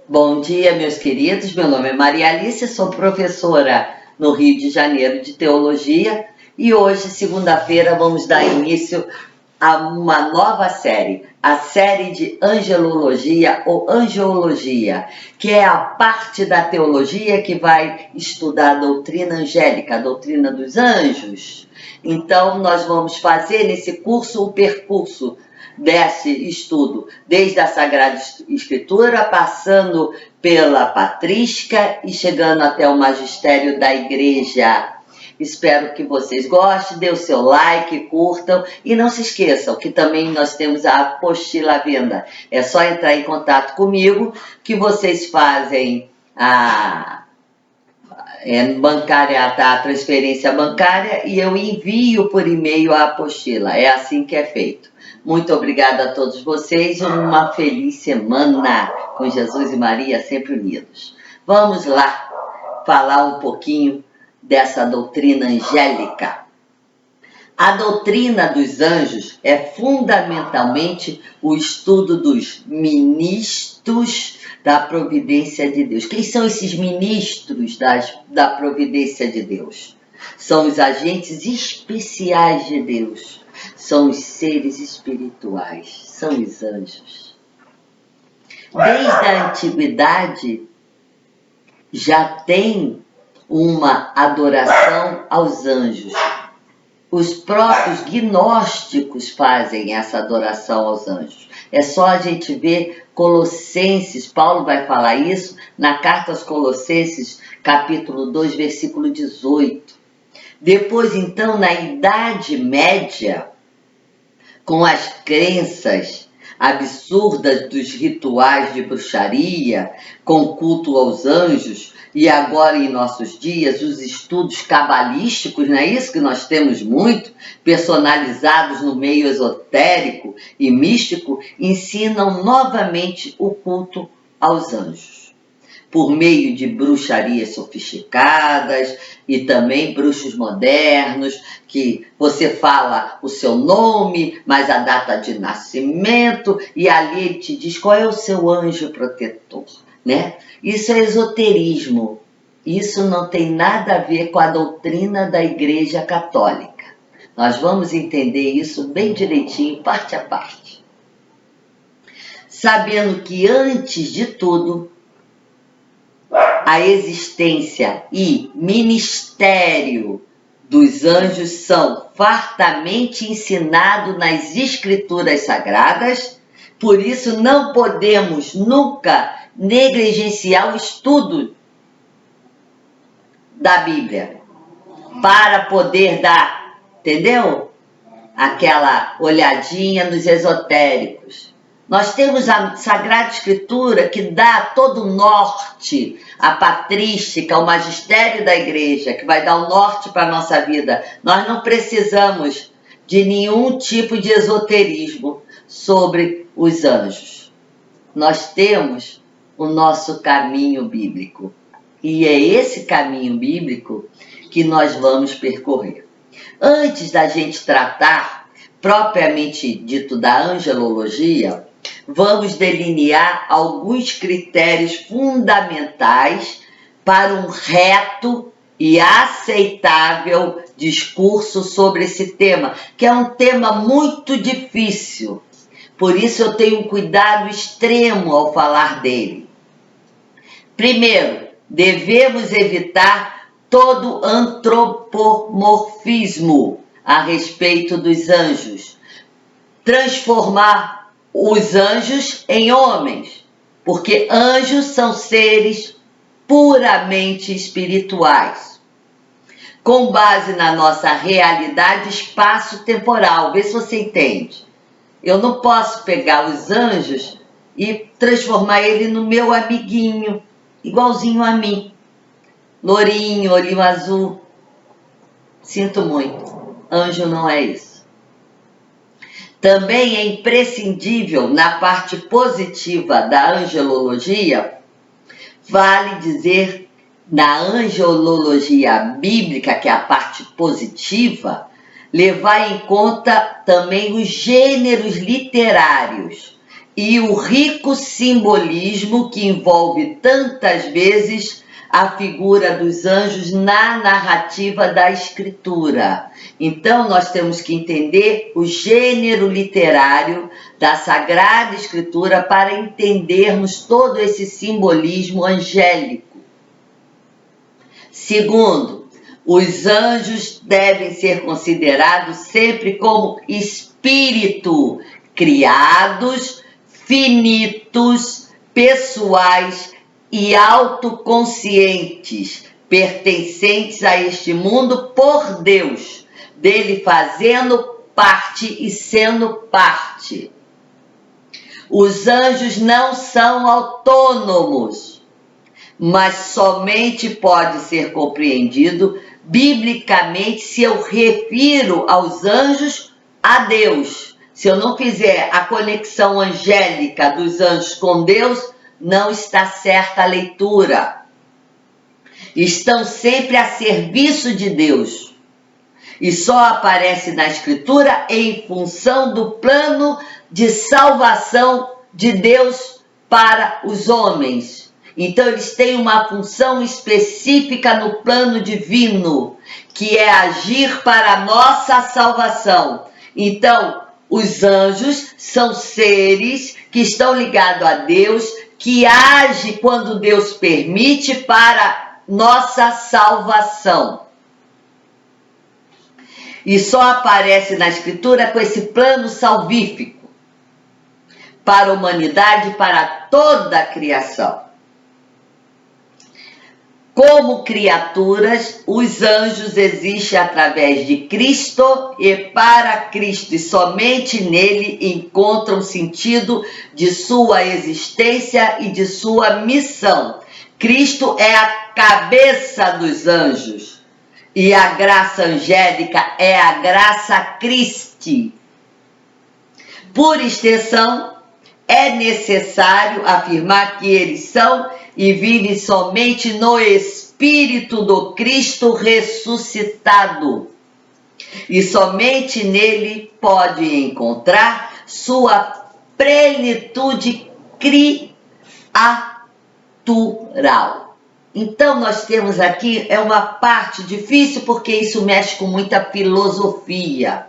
Bom dia, meus queridos. Meu nome é Maria Alice, sou professora no Rio de Janeiro de Teologia e hoje, segunda-feira, vamos dar início a uma nova série, a série de Angelologia ou Angeologia, que é a parte da teologia que vai estudar a doutrina angélica, a doutrina dos anjos. Então, nós vamos fazer nesse curso o percurso desse estudo, desde a Sagrada Escritura, passando pela patrística e chegando até o magistério da igreja. Espero que vocês gostem, dê o seu like, curtam e não se esqueçam que também nós temos a apostila à venda. É só entrar em contato comigo que vocês fazem a transferência bancária e eu envio por e-mail a apostila. É assim que é feito. Muito obrigada a todos vocês, uma feliz semana com Jesus e Maria sempre unidos. Vamos lá falar um pouquinho dessa doutrina angélica. A doutrina dos anjos é fundamentalmente o estudo dos ministros da providência de Deus. Quem são esses ministros da providência de Deus? São os agentes especiais de Deus. São os seres espirituais, são os anjos. Desde a antiguidade já tem uma adoração aos anjos. Os próprios gnósticos fazem essa adoração aos anjos. É só a gente ver Colossenses, Paulo vai falar isso na carta aos Colossenses, capítulo 2, versículo 18. Depois, então, na Idade Média, com as crenças absurdas dos rituais de bruxaria, com culto aos anjos, e agora em nossos dias os estudos cabalísticos, não é isso que nós temos muito, personalizados no meio esotérico e místico, ensinam novamente o culto aos anjos. Por meio de bruxarias sofisticadas e também bruxos modernos, que você fala o seu nome, mas a data de nascimento, e ali ele te diz qual é o seu anjo protetor, né? Isso é esoterismo. Isso não tem nada a ver com a doutrina da Igreja Católica. Nós vamos entender isso bem direitinho, parte a parte. Sabendo que antes de tudo, a existência e ministério dos anjos são fartamente ensinados nas Escrituras Sagradas, por isso não podemos nunca negligenciar o estudo da Bíblia, para poder dar, entendeu? Aquela olhadinha nos esotéricos. Nós temos a Sagrada Escritura que dá todo o norte, a patrística, o magistério da igreja, que vai dar o norte para a nossa vida. Nós não precisamos de nenhum tipo de esoterismo sobre os anjos. Nós temos o nosso caminho bíblico. E é esse caminho bíblico que nós vamos percorrer. Antes da gente tratar, propriamente dito, da angelologia, vamos delinear alguns critérios fundamentais para um reto e aceitável discurso sobre esse tema, que é um tema muito difícil. Por isso eu tenho um cuidado extremo ao falar dele. Primeiro, devemos evitar todo antropomorfismo a respeito dos anjos. Transformar os anjos em homens, porque anjos são seres puramente espirituais, com base na nossa realidade espaço-temporal. Vê se você entende. Eu não posso pegar os anjos e transformar ele no meu amiguinho, igualzinho a mim. Lourinho, olhinho azul. Sinto muito. Anjo não é isso. Também é imprescindível, na parte positiva da angelologia, vale dizer, na angelologia bíblica, que é a parte positiva, levar em conta também os gêneros literários e o rico simbolismo que envolve tantas vezes a figura dos anjos na narrativa da Escritura. Então, nós temos que entender o gênero literário da Sagrada Escritura para entendermos todo esse simbolismo angélico. Segundo, os anjos devem ser considerados sempre como espírito, criados, finitos, pessoais e autoconscientes, pertencentes a este mundo por Deus, dele fazendo parte e sendo parte. Os anjos não são autônomos, mas somente pode ser compreendido biblicamente se eu refiro aos anjos a Deus. Se eu não fizer a conexão angélica dos anjos com Deus, não está certa a leitura. Estão sempre a serviço de Deus. E só aparece na Escritura em função do plano de salvação de Deus para os homens. Então, eles têm uma função específica no plano divino, que é agir para a nossa salvação. Então, os anjos são seres que estão ligados a Deus, que agem quando Deus permite para nossa salvação. E só aparece na Escritura com esse plano salvífico para a humanidade e para toda a criação. Como criaturas, os anjos existem através de Cristo e para Cristo, e somente nele encontram sentido de sua existência e de sua missão. Cristo é a cabeça dos anjos e a graça angélica é a graça Christi. Por extensão, é necessário afirmar que eles são e vive somente no Espírito do Cristo ressuscitado. E somente nele pode encontrar sua plenitude criatural. Então nós temos aqui, é uma parte difícil porque isso mexe com muita filosofia.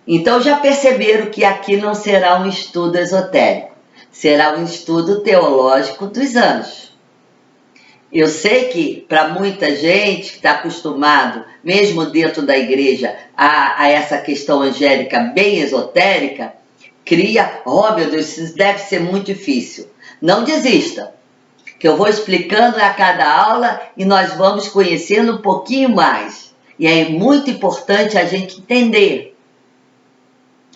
Então já perceberam que aqui não será um estudo esotérico. Será um estudo teológico dos anjos. Eu sei que para muita gente que está acostumado, mesmo dentro da igreja, a essa questão angélica bem esotérica, cria, oh meu Deus, isso deve ser muito difícil. Não desista, que eu vou explicando a cada aula e nós vamos conhecendo um pouquinho mais. E é muito importante a gente entender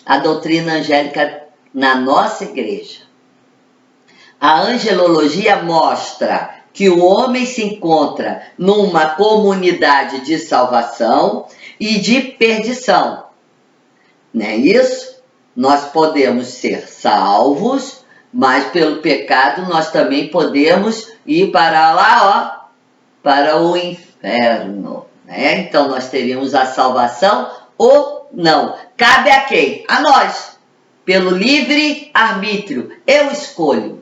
a doutrina angélica na nossa igreja. A angelologia mostra que o homem se encontra numa comunidade de salvação e de perdição. Não é isso? Nós podemos ser salvos, mas pelo pecado nós também podemos ir para lá, ó, para o inferno. Né? Então nós teríamos a salvação ou não. Cabe a quem? A nós. Pelo livre arbítrio. Eu escolho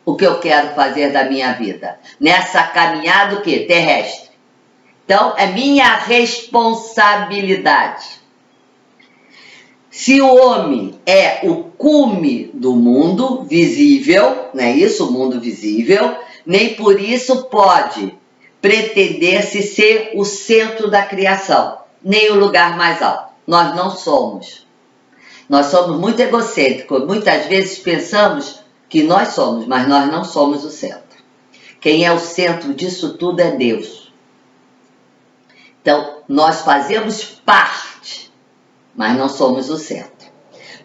o que eu quero fazer da minha vida, nessa caminhada o quê? Terrestre. Então, é minha responsabilidade. Se o homem é o cume do mundo visível, não é isso? O mundo visível, nem por isso pode pretender-se ser o centro da criação, nem o lugar mais alto. Nós não somos. Nós somos muito egocêntricos. Muitas vezes pensamos que nós somos, mas nós não somos o centro. Quem é o centro disso tudo é Deus. Então, nós fazemos parte, mas não somos o centro.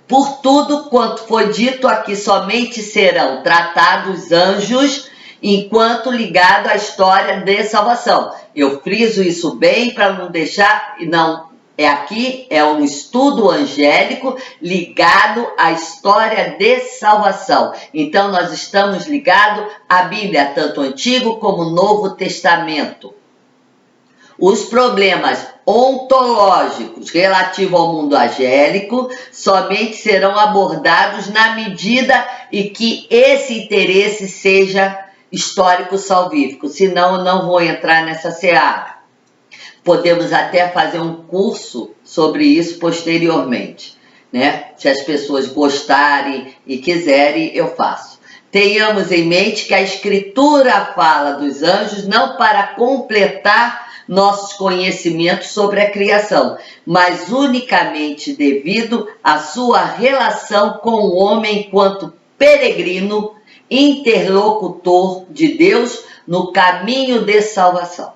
Por tudo quanto foi dito aqui, somente serão tratados anjos enquanto ligado à história de salvação. Eu friso isso bem para não deixar, não. Aqui é um estudo angélico ligado à história de salvação. Então, nós estamos ligados à Bíblia, tanto o Antigo como o Novo Testamento. Os problemas ontológicos relativos ao mundo angélico somente serão abordados na medida em que esse interesse seja histórico salvífico, senão eu não vou entrar nessa seara. Podemos até fazer um curso sobre isso posteriormente, né? Se as pessoas gostarem e quiserem, eu faço. Tenhamos em mente que a Escritura fala dos anjos não para completar nossos conhecimentos sobre a criação, mas unicamente devido à sua relação com o homem enquanto peregrino, interlocutor de Deus no caminho de salvação.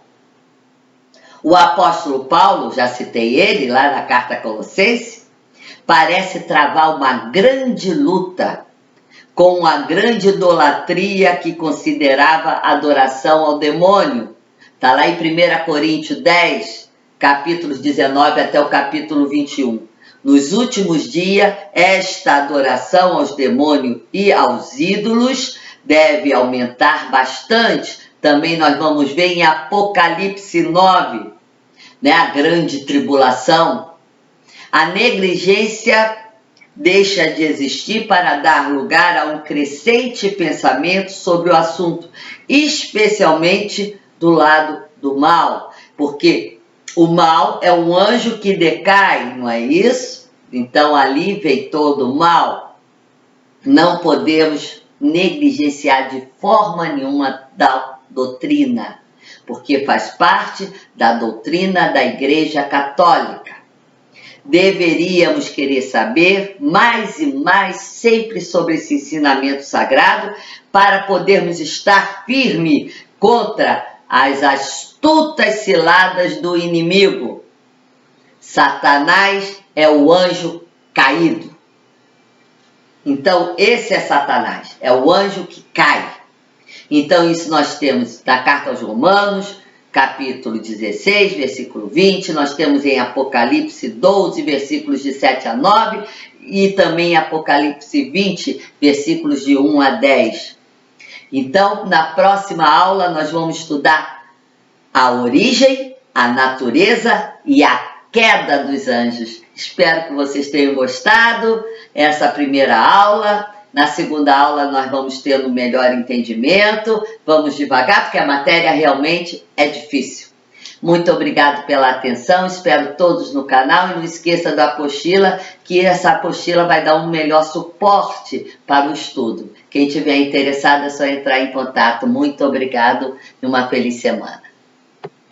O apóstolo Paulo, já citei ele lá na carta a Colossenses, parece travar uma grande luta com a grande idolatria que considerava adoração ao demônio. Está lá em 1 Coríntios 10, capítulos 19 até o capítulo 21. Nos últimos dias, esta adoração aos demônios e aos ídolos deve aumentar bastante. Também nós vamos ver em Apocalipse 9, né, a grande tribulação. A negligência deixa de existir para dar lugar a um crescente pensamento sobre o assunto, especialmente do lado do mal, porque o mal é um anjo que decai, não é isso? Então ali vem todo o mal. Não podemos negligenciar de forma nenhuma da doutrina, porque faz parte da doutrina da Igreja Católica. Deveríamos querer saber mais e mais sempre sobre esse ensinamento sagrado para podermos estar firme contra as astutas ciladas do inimigo. Satanás é o anjo caído. Então, esse é Satanás, é o anjo que cai. Então, isso nós temos da carta aos Romanos, capítulo 16, versículo 20, nós temos em Apocalipse 12, versículos de 7 a 9, e também em Apocalipse 20, versículos de 1 a 10. Então, na próxima aula, nós vamos estudar a origem, a natureza e a queda dos anjos. Espero que vocês tenham gostado dessa primeira aula. Na segunda aula nós vamos ter um melhor entendimento. Vamos devagar, porque a matéria realmente é difícil. Muito obrigado pela atenção. Espero todos no canal. E não esqueça da apostila, que essa apostila vai dar um melhor suporte para o estudo. Quem tiver interessado é só entrar em contato. Muito obrigado e uma feliz semana.